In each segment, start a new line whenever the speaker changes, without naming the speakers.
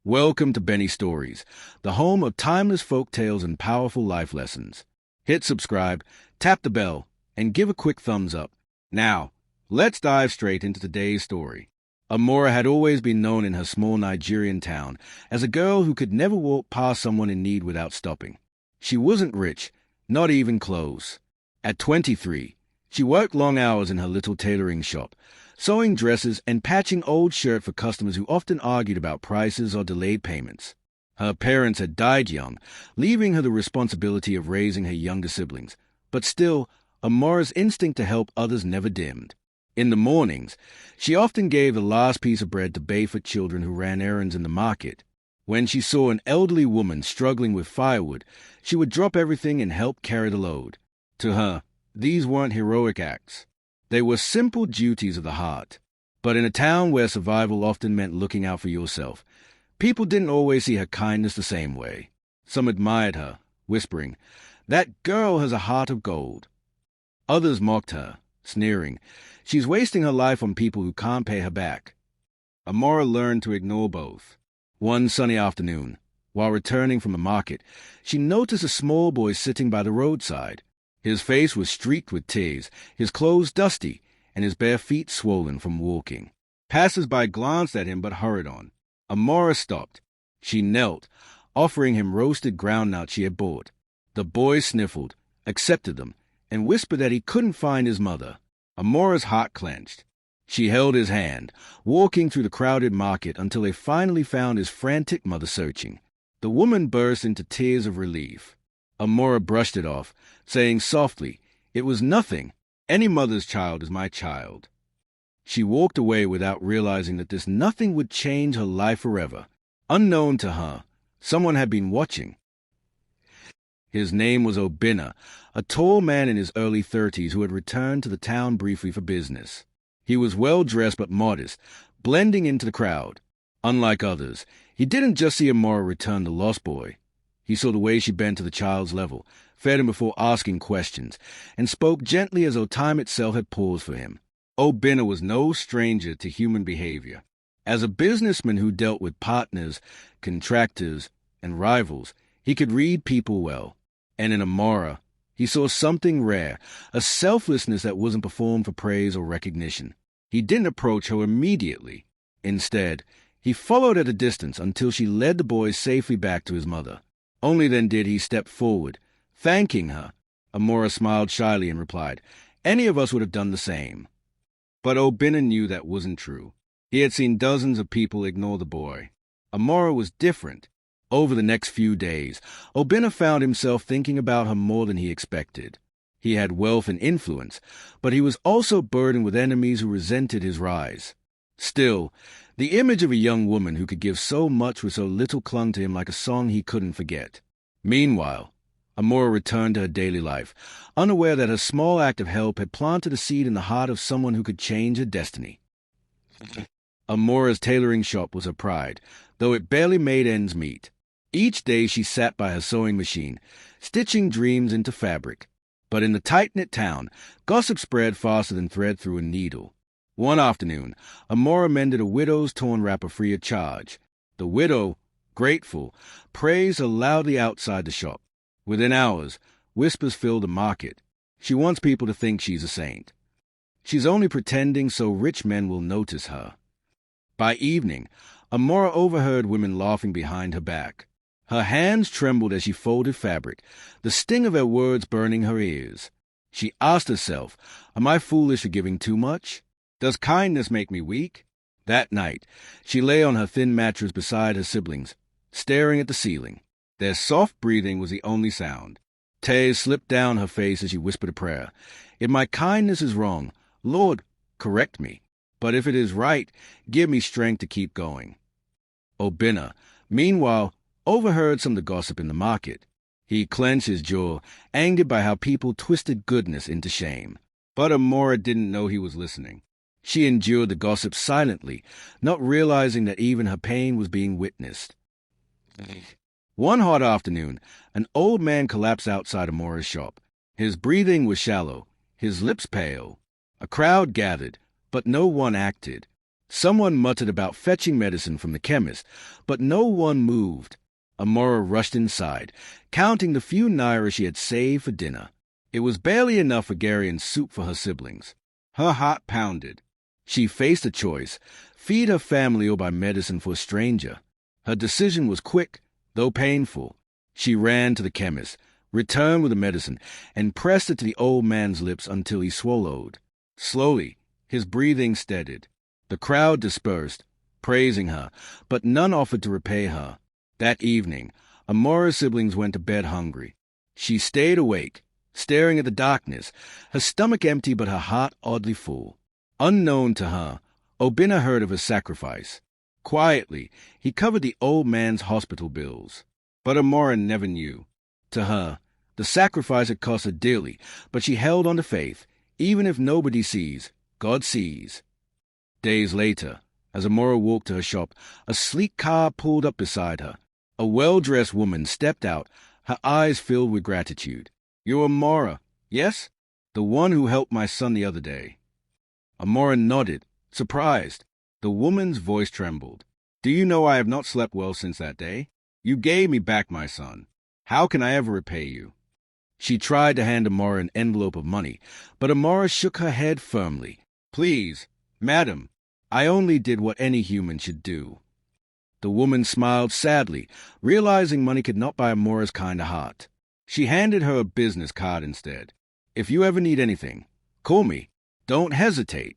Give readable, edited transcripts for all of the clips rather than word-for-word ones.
Welcome to Benny Stories, the home of timeless folk tales and powerful life lessons. Hit subscribe, tap the bell, and give a quick thumbs up. Now, let's dive straight into today's story. Amara had always been known in her small Nigerian town as a girl who could never walk past someone in need without stopping. She wasn't rich, not even close. At 23, she worked long hours in her little tailoring shop, sewing dresses and patching old shirts for customers who often argued about prices or delayed payments. Her parents had died young, leaving her the responsibility of raising her younger siblings, but still, Amara's instinct to help others never dimmed. In the mornings, she often gave the last piece of bread to barefoot children who ran errands in the market. When she saw an elderly woman struggling with firewood, she would drop everything and help carry the load. To her, these weren't heroic acts. They were simple duties of the heart. But in a town where survival often meant looking out for yourself, people didn't always see her kindness the same way. Some admired her, whispering, "That girl has a heart of gold." Others mocked her, sneering, "She's wasting her life on people who can't pay her back." Amara learned to ignore both. One sunny afternoon, while returning from the market, she noticed a small boy sitting by the roadside. His face was streaked with tears, his clothes dusty, and his bare feet swollen from walking. Passers-by glanced at him but hurried on. Amara stopped. She knelt, offering him roasted groundnuts she had bought. The boy sniffled, accepted them, and whispered that he couldn't find his mother. Amara's heart clenched. She held his hand, walking through the crowded market until they finally found his frantic mother searching. The woman burst into tears of relief. Amara brushed it off, saying softly, "It was nothing. Any mother's child is my child." She walked away without realizing that this nothing would change her life forever. Unknown to her, someone had been watching. His name was Obinna, a tall man in his early 30s who had returned to the town briefly for business. He was well-dressed but modest, blending into the crowd. Unlike others, he didn't just see Amara return the lost boy. He saw the way she bent to the child's level, fed him before asking questions, and spoke gently as though time itself had paused for him. Obinna was no stranger to human behavior. As a businessman who dealt with partners, contractors, and rivals, he could read people well. And in Amara, he saw something rare, a selflessness that wasn't performed for praise or recognition. He didn't approach her immediately. Instead, he followed at a distance until she led the boy safely back to his mother. Only then did he step forward, thanking her. Amara smiled shyly and replied, "Any of us would have done the same." But Obinna knew that wasn't true. He had seen dozens of people ignore the boy. Amara was different. Over the next few days, Obinna found himself thinking about her more than he expected. He had wealth and influence, but he was also burdened with enemies who resented his rise. Still, the image of a young woman who could give so much with so little clung to him like a song he couldn't forget. Meanwhile, Amara returned to her daily life, unaware that her small act of help had planted a seed in the heart of someone who could change her destiny. Amara's tailoring shop was her pride, though it barely made ends meet. Each day she sat by her sewing machine, stitching dreams into fabric. But in the tight-knit town, gossip spread faster than thread through a needle. One afternoon, Amara mended a widow's torn wrapper free of charge. The widow, grateful, praised her loudly outside the shop. Within hours, whispers filled the market. She wants people to think she's a saint. She's only pretending so rich men will notice her. By evening, Amara overheard women laughing behind her back. Her hands trembled as she folded fabric, the sting of her words burning her ears. She asked herself, "Am I foolish for giving too much? Does kindness make me weak?" That night, she lay on her thin mattress beside her siblings, staring at the ceiling. Their soft breathing was the only sound. Tears slipped down her face as she whispered a prayer. "If my kindness is wrong, Lord, correct me. But if it is right, give me strength to keep going." Obinna, meanwhile, overheard some of the gossip in the market. He clenched his jaw, angered by how people twisted goodness into shame. But Amara didn't know he was listening. She endured the gossip silently, not realizing that even her pain was being witnessed. One hot afternoon, an old man collapsed outside Amara's shop. His breathing was shallow, his lips pale. A crowd gathered, but no one acted. Someone muttered about fetching medicine from the chemist, but no one moved. Amara rushed inside, counting the few naira she had saved for dinner. It was barely enough for Gary and soup for her siblings. Her heart pounded. She faced a choice: feed her family or buy medicine for a stranger. Her decision was quick, though painful. She ran to the chemist, returned with the medicine, and pressed it to the old man's lips until he swallowed. Slowly, his breathing steadied. The crowd dispersed, praising her, but none offered to repay her. That evening, Amara's siblings went to bed hungry. She stayed awake, staring at the darkness, her stomach empty but her heart oddly full. Unknown to her, Obinna heard of his sacrifice. Quietly, he covered the old man's hospital bills. But Amara never knew. To her, the sacrifice had cost her dearly, but she held on to faith. Even if nobody sees, God sees. Days later, as Amara walked to her shop, a sleek car pulled up beside her. A well-dressed woman stepped out, her eyes filled with gratitude. "You're Amara, yes? The one who helped my son the other day." Amara nodded, surprised. The woman's voice trembled. "Do you know I have not slept well since that day? You gave me back my son. How can I ever repay you?" She tried to hand Amara an envelope of money, but Amara shook her head firmly. "Please, madam, I only did what any human should do." The woman smiled sadly, realizing money could not buy Amara's kind of heart. She handed her a business card instead. "If you ever need anything, call me. Don't hesitate."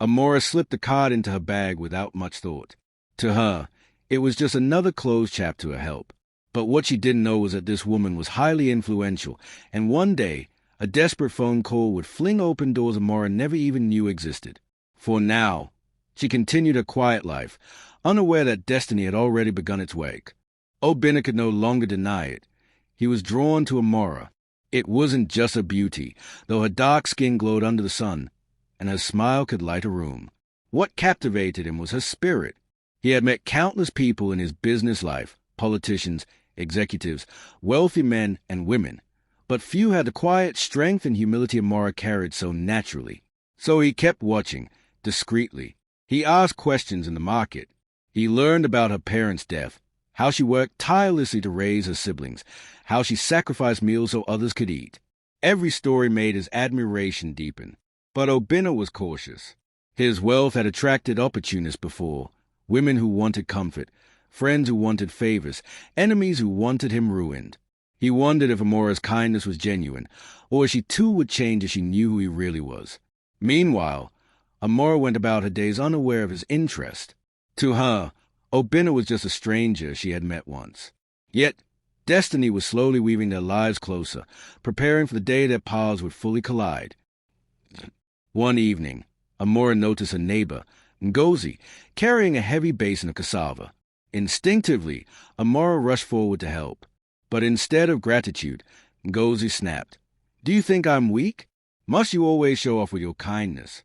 Amara slipped the card into her bag without much thought. To her, it was just another closed chap to her help. But what she didn't know was that this woman was highly influential, and one day, a desperate phone call would fling open doors Amara never even knew existed. For now, she continued her quiet life, unaware that destiny had already begun its work. Obinna could no longer deny it. He was drawn to Amara. It wasn't just her beauty, though her dark skin glowed under the sun, and her smile could light a room. What captivated him was her spirit. He had met countless people in his business life, politicians, executives, wealthy men and women, but few had the quiet strength and humility Amara carried so naturally. So he kept watching, discreetly. He asked questions in the market. He learned about her parents' death, how she worked tirelessly to raise her siblings, how she sacrificed meals so others could eat. Every story made his admiration deepen. But Obinna was cautious. His wealth had attracted opportunists before, women who wanted comfort, friends who wanted favors, enemies who wanted him ruined. He wondered if Amara's kindness was genuine, or if she too would change if she knew who he really was. Meanwhile, Amara went about her days unaware of his interest. To her, Obinna was just a stranger she had met once. Yet, destiny was slowly weaving their lives closer, preparing for the day their paths would fully collide. One evening, Amara noticed her neighbor, Ngozi, carrying a heavy basin of cassava. Instinctively, Amara rushed forward to help. But instead of gratitude, Ngozi snapped. "Do you think I'm weak? Must you always show off with your kindness?"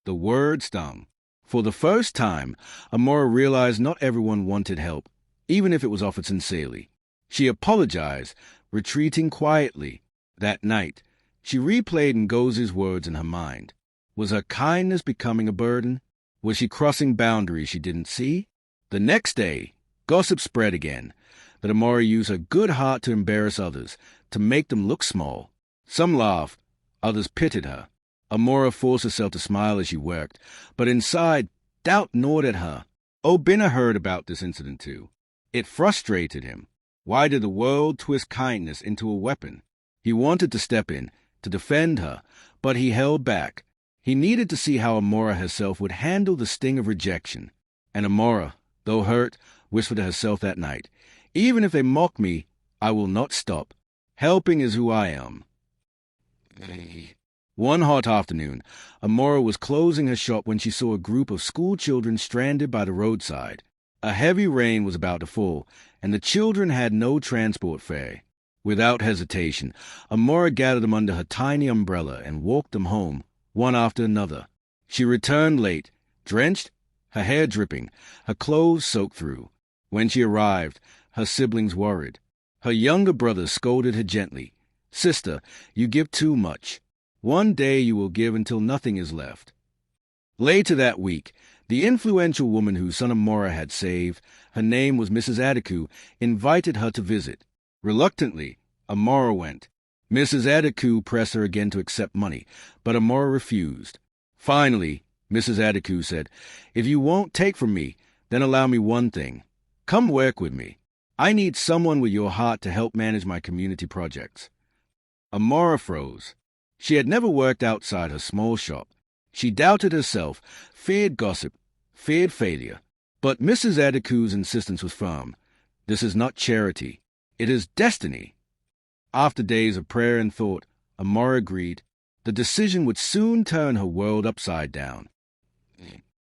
The word stung. For the first time, Amara realized not everyone wanted help, even if it was offered sincerely. She apologized, retreating quietly. That night, she replayed Ngozi's words in her mind. Was her kindness becoming a burden? Was she crossing boundaries she didn't see? The next day, gossip spread again, that Amara used her good heart to embarrass others, to make them look small. Some laughed, others pitied her. Amara forced herself to smile as she worked, but inside, doubt gnawed at her. Obinna heard about this incident too. It frustrated him. Why did the world twist kindness into a weapon? He wanted to step in, to defend her, but he held back. He needed to see how Amara herself would handle the sting of rejection. And Amara, though hurt, whispered to herself that night, "Even if they mock me, I will not stop. Helping is who I am." One hot afternoon, Amara was closing her shop when she saw a group of school children stranded by the roadside. A heavy rain was about to fall, and the children had no transport fare. Without hesitation, Amara gathered them under her tiny umbrella and walked them home, one after another. She returned late, drenched, her hair dripping, her clothes soaked through. When she arrived, her siblings worried. Her younger brother scolded her gently. "Sister, you give too much. One day you will give until nothing is left." Later that week, The influential woman whose son Amara had saved, her name was Mrs. Adeku, invited her to visit. Reluctantly, Amara went. Mrs. Adeku pressed her again to accept money, but Amara refused. Finally, Mrs. Adeku said, "If you won't take from me, then allow me one thing. Come work with me. I need someone with your heart to help manage my community projects." Amara froze. She had never worked outside her small shop. She doubted herself, feared gossip, feared failure. But Mrs. Adeku's insistence was firm. "This is not charity. It is destiny." After days of prayer and thought, Amara agreed. The decision would soon turn her world upside down.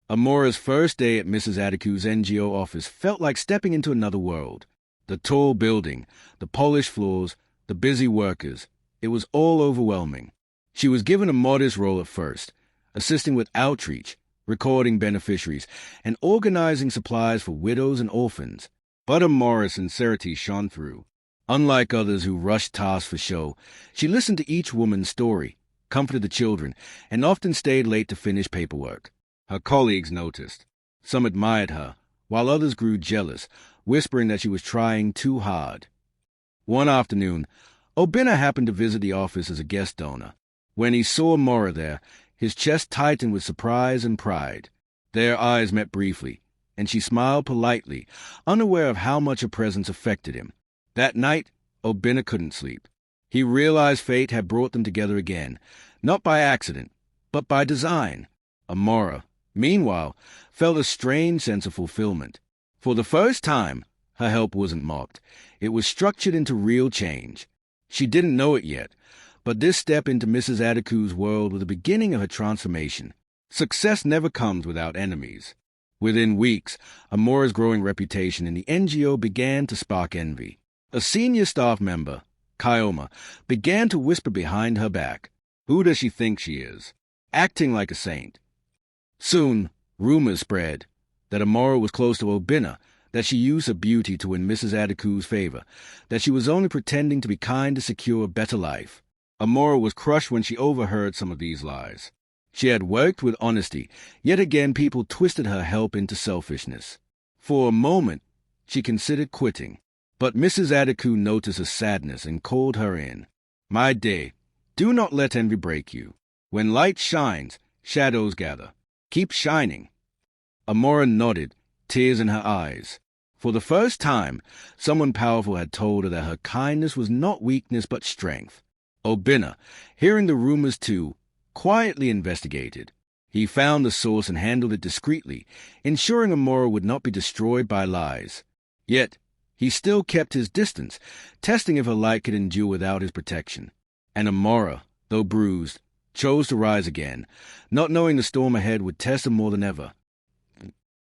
Amara's first day at Mrs. Adeku's NGO office felt like stepping into another world. The tall building, the polished floors, the busy workers, it was all overwhelming. She was given a modest role at first, assisting with outreach, recording beneficiaries, and organizing supplies for widows and orphans. But Amara's sincerity shone through. Unlike others who rushed tasks for show, she listened to each woman's story, comforted the children, and often stayed late to finish paperwork. Her colleagues noticed. Some admired her, while others grew jealous, whispering that she was trying too hard. One afternoon, Obinna happened to visit the office as a guest donor. When he saw Amara there, his chest tightened with surprise and pride. Their eyes met briefly, and she smiled politely, unaware of how much her presence affected him. That night, Obinna couldn't sleep. He realized fate had brought them together again, not by accident, but by design. Amara, meanwhile, felt a strange sense of fulfillment. For the first time, her help wasn't mocked. It was structured into real change. She didn't know it yet, but this step into Mrs. Adeku's world was the beginning of her transformation. Success never comes without enemies. Within weeks, Amara's growing reputation in the NGO began to spark envy. A senior staff member, Kyoma, began to whisper behind her back, "Who does she think she is? Acting like a saint." Soon, rumors spread that Amara was close to Obinna, that she used her beauty to win Mrs. Adeku's favor, that she was only pretending to be kind to secure a better life. Amara was crushed when she overheard some of these lies. She had worked with honesty, yet again people twisted her help into selfishness. For a moment, she considered quitting. But Mrs. Adeku noticed her sadness and called her in. "My dear, do not let envy break you. When light shines, shadows gather. Keep shining." Amara nodded, tears in her eyes. For the first time, someone powerful had told her that her kindness was not weakness but strength. Obinna, hearing the rumors too, quietly investigated. He found the source and handled it discreetly, ensuring Amara would not be destroyed by lies. Yet, he still kept his distance, testing if her light could endure without his protection. And Amara, though bruised, chose to rise again, not knowing the storm ahead would test her more than ever.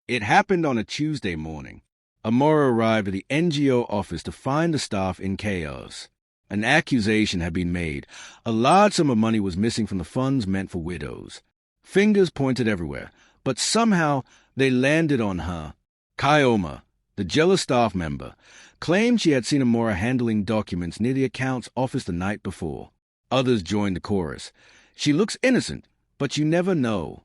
It happened on a Tuesday morning. Amara arrived at the NGO office to find the staff in chaos. An accusation had been made. A large sum of money was missing from the funds meant for widows. Fingers pointed everywhere, but somehow they landed on her. Kyoma, the jealous staff member, claimed she had seen Amara handling documents near the account's office the night before. Others joined the chorus. "She looks innocent, but you never know."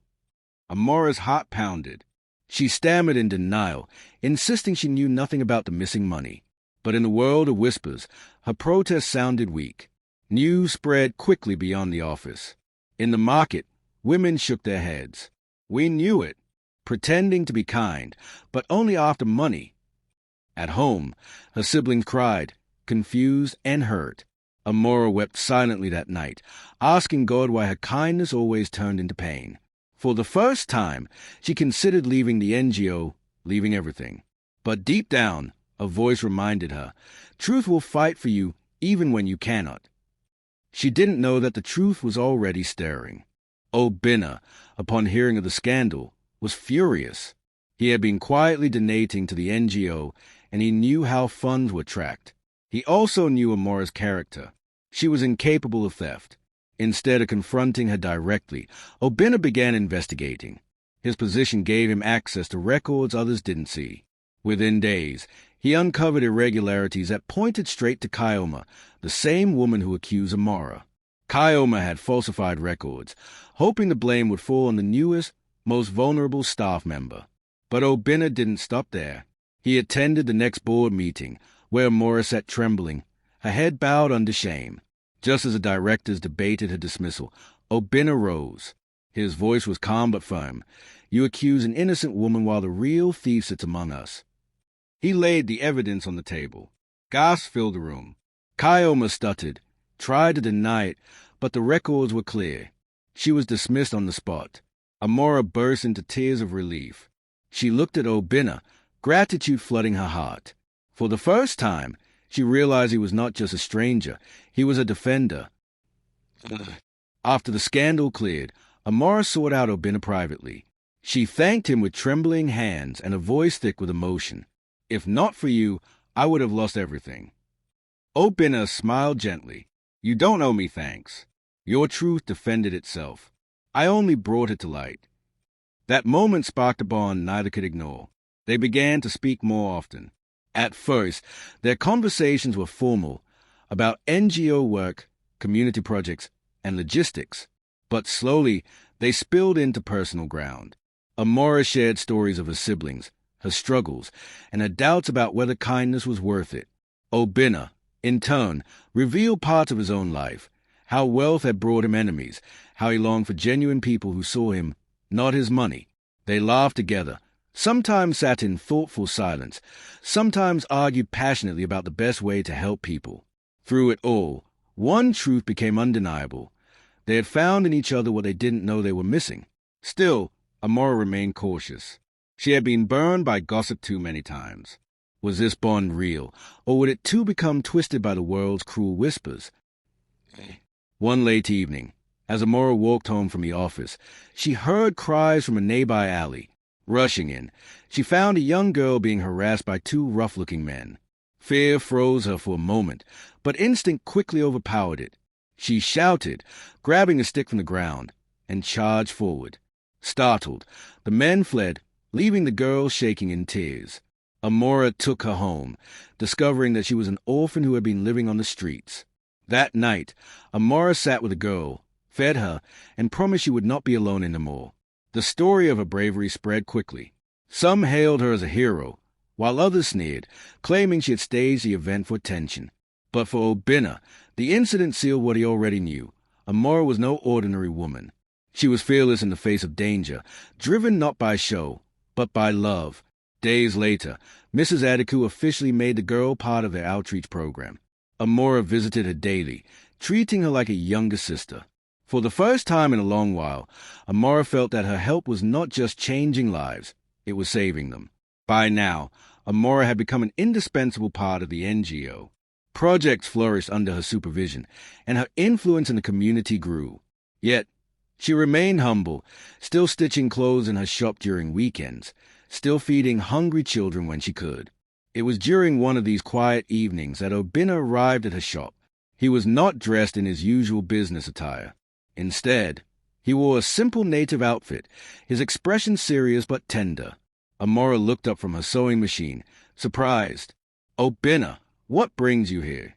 Amara's heart pounded. She stammered in denial, insisting she knew nothing about the missing money. But in the world of whispers, her protest sounded weak. News spread quickly beyond the office. In the market, women shook their heads. "We knew it," pretending to be kind, but only after money. At home, her siblings cried, confused and hurt. Amara wept silently that night, asking God why her kindness always turned into pain. For the first time, she considered leaving the NGO, leaving everything. But deep down, a voice reminded her, truth will fight for you even when you cannot. She didn't know that the truth was already stirring. Obinna, upon hearing of the scandal, was furious. He had been quietly donating to the NGO, and he knew how funds were tracked. He also knew Amara's character. She was incapable of theft. Instead of confronting her directly, Obinna began investigating. His position gave him access to records others didn't see. Within days, he uncovered irregularities that pointed straight to Kyoma, the same woman who accused Amara. Kyoma had falsified records, hoping the blame would fall on the newest, most vulnerable staff member. But Obinna didn't stop there. He attended the next board meeting, where Amara sat trembling, her head bowed under shame. Just as the directors debated her dismissal, Obinna rose. His voice was calm but firm. "You accuse an innocent woman while the real thief sits among us." He laid the evidence on the table. Gasps filled the room. Kyoma stuttered, tried to deny it, but the records were clear. She was dismissed on the spot. Amara burst into tears of relief. She looked at Obinna, gratitude flooding her heart. For the first time, she realized he was not just a stranger, he was a defender. After the scandal cleared, Amara sought out Obinna privately. She thanked him with trembling hands and a voice thick with emotion. "If not for you, I would have lost everything." Obinna smiled gently. "You don't owe me thanks. Your truth defended itself. I only brought it to light." That moment sparked a bond neither could ignore. They began to speak more often. At first, their conversations were formal, about NGO work, community projects, and logistics. But slowly, they spilled into personal ground. Amara shared stories of her siblings, her struggles, and her doubts about whether kindness was worth it. Obinna, in turn, revealed parts of his own life, how wealth had brought him enemies, how he longed for genuine people who saw him, not his money. They laughed together, sometimes sat in thoughtful silence, sometimes argued passionately about the best way to help people. Through it all, one truth became undeniable. They had found in each other what they didn't know they were missing. Still, Amara remained cautious. She had been burned by gossip too many times. Was this bond real, or would it too become twisted by the world's cruel whispers? One late evening, as Amara walked home from the office, she heard cries from a nearby alley. Rushing in, she found a young girl being harassed by two rough-looking men. Fear froze her for a moment, but instinct quickly overpowered it. She shouted, grabbing a stick from the ground, and charged forward. Startled, the men fled, leaving the girl shaking in tears. Amara took her home, discovering that she was an orphan who had been living on the streets. That night, Amara sat with the girl, fed her, and promised she would not be alone anymore. The story of her bravery spread quickly. Some hailed her as a hero, while others sneered, claiming she had staged the event for attention. But for Obinna, the incident sealed what he already knew. Amara was no ordinary woman. She was fearless in the face of danger, driven not by show, but by love. Days later, Mrs. Adiku officially made the girl part of their outreach program. Amara visited her daily, treating her like a younger sister. For the first time in a long while, Amara felt that her help was not just changing lives, it was saving them. By now, Amara had become an indispensable part of the NGO. Projects flourished under her supervision, and her influence in the community grew. Yet, she remained humble, still stitching clothes in her shop during weekends, still feeding hungry children when she could. It was during one of these quiet evenings that Obinna arrived at her shop. He was not dressed in his usual business attire. Instead, he wore a simple native outfit, his expression serious but tender. Amara looked up from her sewing machine, surprised. "Obinna, what brings you here?"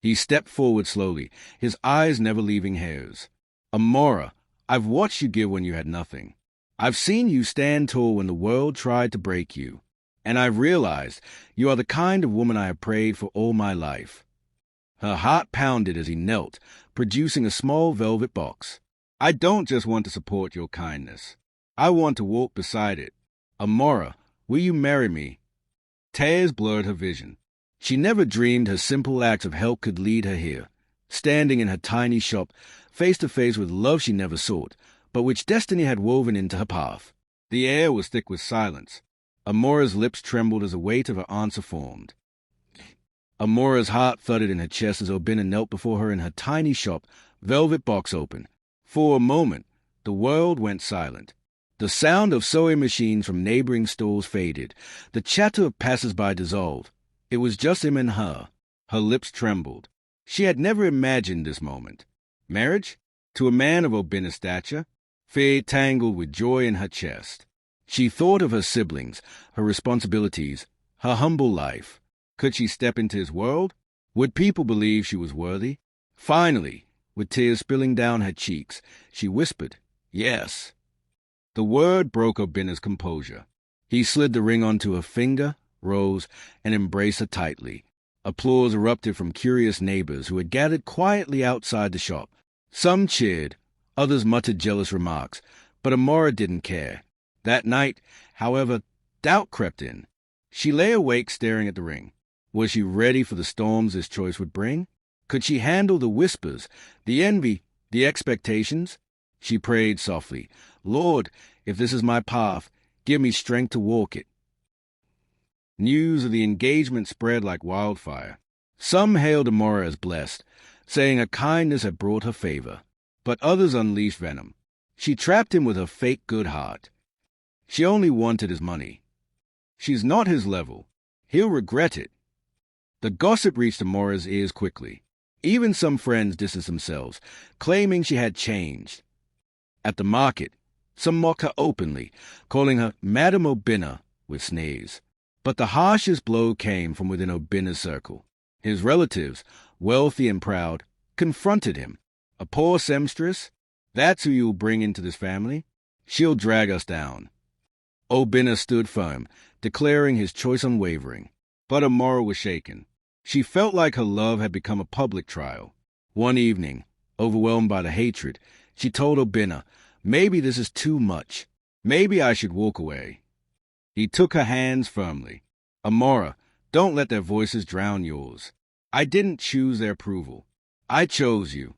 He stepped forward slowly, his eyes never leaving hers. "Amara, I've watched you give when you had nothing. I've seen you stand tall when the world tried to break you. And I've realized you are the kind of woman I have prayed for all my life." Her heart pounded as he knelt, producing a small velvet box. "I don't just want to support your kindness. I want to walk beside it. Amara, will you marry me?" Tears blurred her vision. She never dreamed her simple acts of help could lead her here, standing in her tiny shop, face to face with love she never sought, but which destiny had woven into her path. The air was thick with silence. Amara's lips trembled as the weight of her answer formed. Amara's heart thudded in her chest as Obinna knelt before her in her tiny shop, velvet box open. For a moment, the world went silent. The sound of sewing machines from neighboring stalls faded. The chatter of passers-by dissolved. It was just him and her. Her lips trembled. She had never imagined this moment. Marriage? To a man of Obinna's stature? Fear tangled with joy in her chest. She thought of her siblings, her responsibilities, her humble life. Could she step into his world? Would people believe she was worthy? Finally, with tears spilling down her cheeks, she whispered, "Yes." The word broke Obina's composure. He slid the ring onto her finger, rose, and embraced her tightly. Applause erupted from curious neighbors who had gathered quietly outside the shop. Some cheered, others muttered jealous remarks, but Amara didn't care. That night, however, doubt crept in. She lay awake staring at the ring. Was she ready for the storms this choice would bring? Could she handle the whispers, the envy, the expectations? She prayed softly, "Lord, if this is my path, give me strength to walk it." News of the engagement spread like wildfire. Some hailed Amara as blessed, saying her kindness had brought her favor, but others unleashed venom. She trapped him with her fake good heart. She only wanted his money. She's not his level. He'll regret it. The gossip reached Amara's ears quickly. Even some friends distanced themselves, claiming she had changed. At the market, some mocked her openly, calling her Madame Obina with sneers. But the harshest blow came from within Obina's circle. His relatives, wealthy and proud, confronted him. "A poor seamstress? That's who you'll bring into this family? She'll drag us down." Obina stood firm, declaring his choice unwavering. But Amara was shaken. She felt like her love had become a public trial. One evening, overwhelmed by the hatred, she told Obina, "Maybe this is too much. Maybe I should walk away." He took her hands firmly. "Amara, don't let their voices drown yours. I didn't choose their approval. I chose you."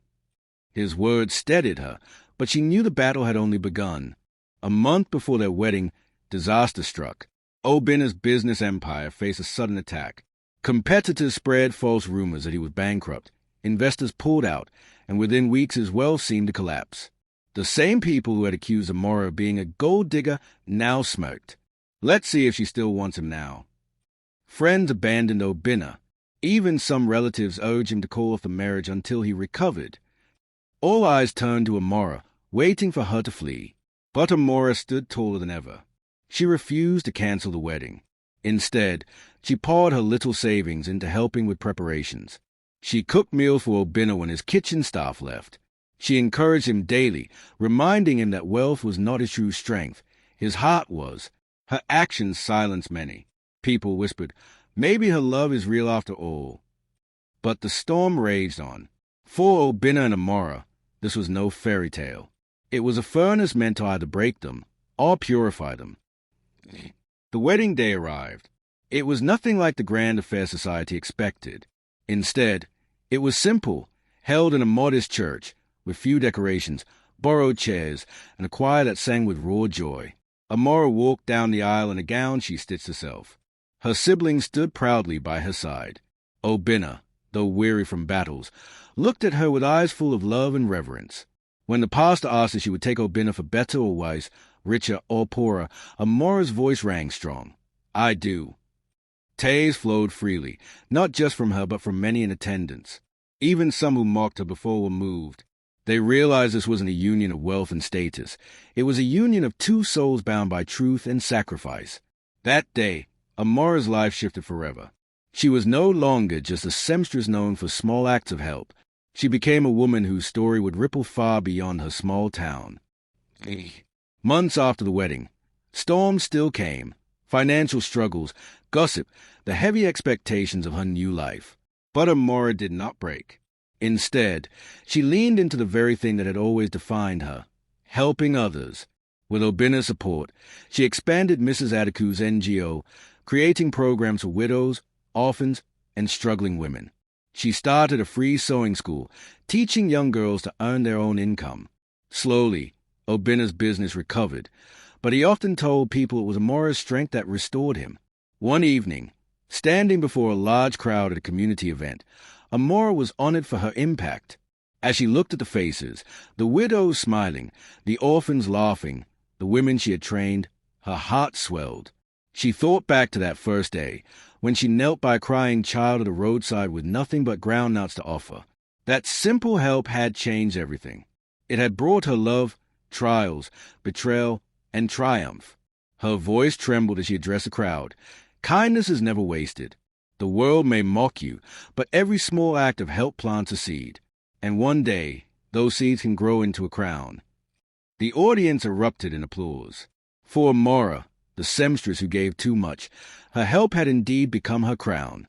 His words steadied her, but she knew the battle had only begun. A month before their wedding, disaster struck. Obina's business empire faced a sudden attack. Competitors spread false rumors that he was bankrupt. Investors pulled out, and within weeks his wealth seemed to collapse. The same people who had accused Amara of being a gold digger now smirked. Let's see if she still wants him now. Friends abandoned Obina. Even some relatives urged him to call off the marriage until he recovered. All eyes turned to Amara, waiting for her to flee. But Amara stood taller than ever. She refused to cancel the wedding. Instead, she poured her little savings into helping with preparations. She cooked meals for Obina when his kitchen staff left. She encouraged him daily, reminding him that wealth was not his true strength. His heart was. Her actions silenced many. People whispered, "Maybe her love is real after all." But the storm raged on. For Obina and Amara, this was no fairy tale. It was a furnace meant to either break them or purify them. The wedding day arrived. It was nothing like the grand affair society expected. Instead, it was simple, held in a modest church, with few decorations, borrowed chairs, and a choir that sang with raw joy. Amara walked down the aisle in a gown she stitched herself. Her siblings stood proudly by her side. Obina, though weary from battles, looked at her with eyes full of love and reverence. When the pastor asked if she would take Obina for better or worse, richer or poorer, Amara's voice rang strong. "I do." Tears flowed freely, not just from her but from many in attendance. Even some who mocked her before were moved. They realized this wasn't a union of wealth and status. It was a union of two souls bound by truth and sacrifice. That day, Amara's life shifted forever. She was no longer just a seamstress known for small acts of help. She became a woman whose story would ripple far beyond her small town. Months after the wedding, storms still came. Financial struggles, gossip, the heavy expectations of her new life. But Amara did not break. Instead, she leaned into the very thing that had always defined her, helping others. With Obina's support, she expanded Mrs. Adeku's NGO, creating programs for widows, orphans, and struggling women. She started a free sewing school, teaching young girls to earn their own income. Slowly, Obina's business recovered, but he often told people it was Amara's strength that restored him. One evening, standing before a large crowd at a community event, Amara was honored for her impact. As she looked at the faces, the widows smiling, the orphans laughing, the women she had trained, her heart swelled. She thought back to that first day, when she knelt by a crying child at the roadside with nothing but groundnuts to offer. That simple help had changed everything. It had brought her love, trials, betrayal, and triumph. Her voice trembled as she addressed the crowd. Kindness is never wasted. The world may mock you, but every small act of help plants a seed. And one day, those seeds can grow into a crown. The audience erupted in applause. For Amara, the seamstress who gave too much, her help had indeed become her crown.